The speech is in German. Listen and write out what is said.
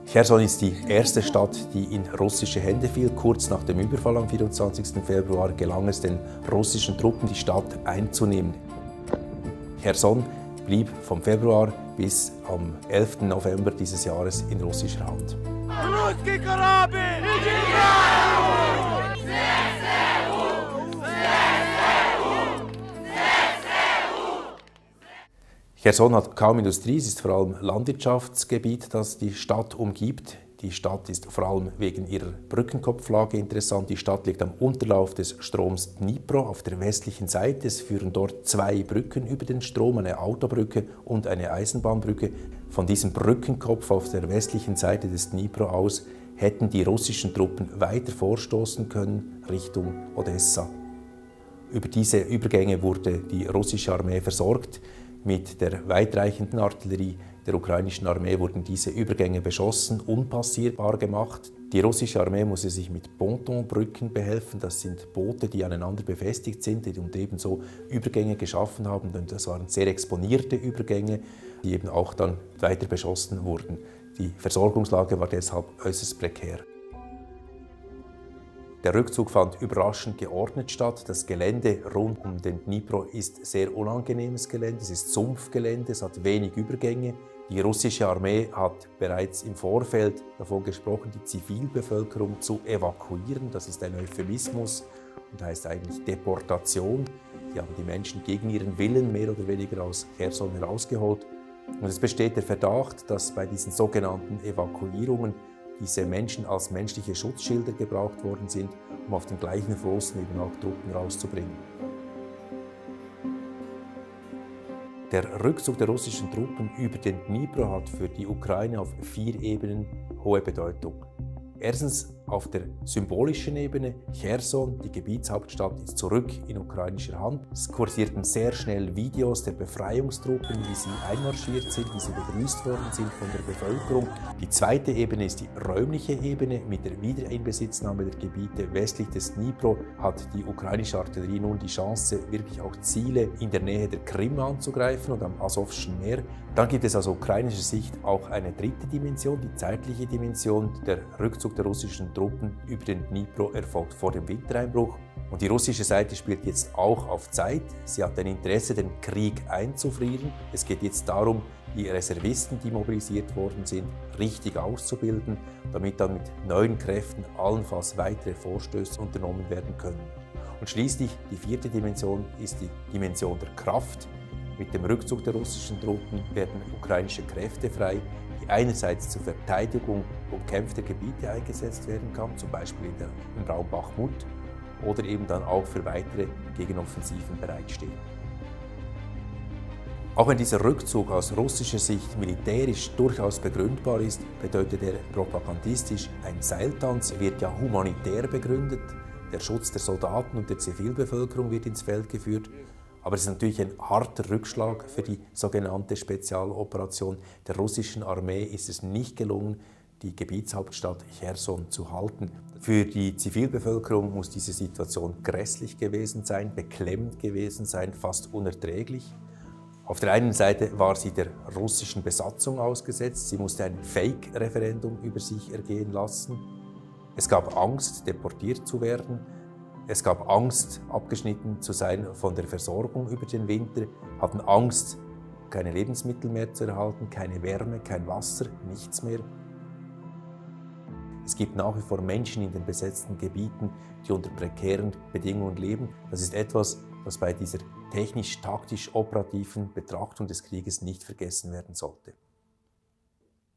Cherson ist die erste Stadt, die in russische Hände fiel. Kurz nach dem Überfall am 24. Februar gelang es den russischen Truppen, die Stadt einzunehmen. Cherson blieb vom Februar bis am 11. November dieses Jahres in russischer Hand. Cherson hat kaum Industrie, es ist vor allem Landwirtschaftsgebiet, das die Stadt umgibt. Die Stadt ist vor allem wegen ihrer Brückenkopflage interessant. Die Stadt liegt am Unterlauf des Stroms Dnipro auf der westlichen Seite. Es führen dort zwei Brücken über den Strom, eine Autobrücke und eine Eisenbahnbrücke. Von diesem Brückenkopf auf der westlichen Seite des Dnipro aus hätten die russischen Truppen weiter vorstoßen können Richtung Odessa. Über diese Übergänge wurde die russische Armee versorgt. Mit der weitreichenden Artillerie der ukrainischen Armee wurden diese Übergänge beschossen, unpassierbar gemacht. Die russische Armee musste sich mit Pontonbrücken behelfen. Das sind Boote, die aneinander befestigt sind und ebenso Übergänge geschaffen haben. Und das waren sehr exponierte Übergänge, die eben auch dann weiter beschossen wurden. Die Versorgungslage war deshalb äußerst prekär. Der Rückzug fand überraschend geordnet statt. Das Gelände rund um den Dnipro ist sehr unangenehmes Gelände. Es ist Sumpfgelände, es hat wenig Übergänge. Die russische Armee hat bereits im Vorfeld davon gesprochen, die Zivilbevölkerung zu evakuieren. Das ist ein Euphemismus und heißt eigentlich Deportation. Die haben die Menschen gegen ihren Willen mehr oder weniger aus Cherson herausgeholt. Und es besteht der Verdacht, dass bei diesen sogenannten Evakuierungen diese Menschen als menschliche Schutzschilder gebraucht worden sind, um auf den gleichen Flossen eben auch Truppen rauszubringen. Der Rückzug der russischen Truppen über den Dnipro hat für die Ukraine auf 4 Ebenen hohe Bedeutung. Erstens auf der symbolischen Ebene. Cherson, die Gebietshauptstadt, ist zurück in ukrainischer Hand. Es kursierten sehr schnell Videos der Befreiungstruppen, wie sie einmarschiert sind, wie sie begrüßt worden sind von der Bevölkerung. Die zweite Ebene ist die räumliche Ebene. Mit der Wiederinbesitznahme der Gebiete westlich des Dnipro hat die ukrainische Artillerie nun die Chance, wirklich auch Ziele in der Nähe der Krim anzugreifen und am Asowschen Meer. Dann gibt es aus ukrainischer Sicht auch eine dritte Dimension, die zeitliche Dimension. Der Rückzug der russischen Truppen über den Dnipro erfolgt vor dem Wintereinbruch. Und die russische Seite spielt jetzt auch auf Zeit. Sie hat ein Interesse, den Krieg einzufrieren. Es geht jetzt darum, die Reservisten, die mobilisiert worden sind, richtig auszubilden, damit dann mit neuen Kräften allenfalls weitere Vorstöße unternommen werden können. Und schließlich die vierte Dimension ist die Dimension der Kraft. Mit dem Rückzug der russischen Truppen werden ukrainische Kräfte frei, die einerseits zur Verteidigung umkämpfter Gebiete eingesetzt werden kann, zum Beispiel im Raum Bachmut, oder eben dann auch für weitere Gegenoffensiven bereitstehen. Auch wenn dieser Rückzug aus russischer Sicht militärisch durchaus begründbar ist, bedeutet er propagandistisch ein Seiltanz, wird ja humanitär begründet. Der Schutz der Soldaten und der Zivilbevölkerung wird ins Feld geführt. Aber es ist natürlich ein harter Rückschlag für die sogenannte Spezialoperation. Der russischen Armee ist es nicht gelungen, die Gebietshauptstadt Cherson zu halten. Für die Zivilbevölkerung muss diese Situation grässlich gewesen sein, beklemmend gewesen sein, fast unerträglich. Auf der einen Seite war sie der russischen Besatzung ausgesetzt. Sie musste ein Fake-Referendum über sich ergehen lassen. Es gab Angst, deportiert zu werden. Es gab Angst, abgeschnitten zu sein von der Versorgung über den Winter, hatten Angst, keine Lebensmittel mehr zu erhalten, keine Wärme, kein Wasser, nichts mehr. Es gibt nach wie vor Menschen in den besetzten Gebieten, die unter prekären Bedingungen leben. Das ist etwas, was bei dieser technisch-taktisch-operativen Betrachtung des Krieges nicht vergessen werden sollte.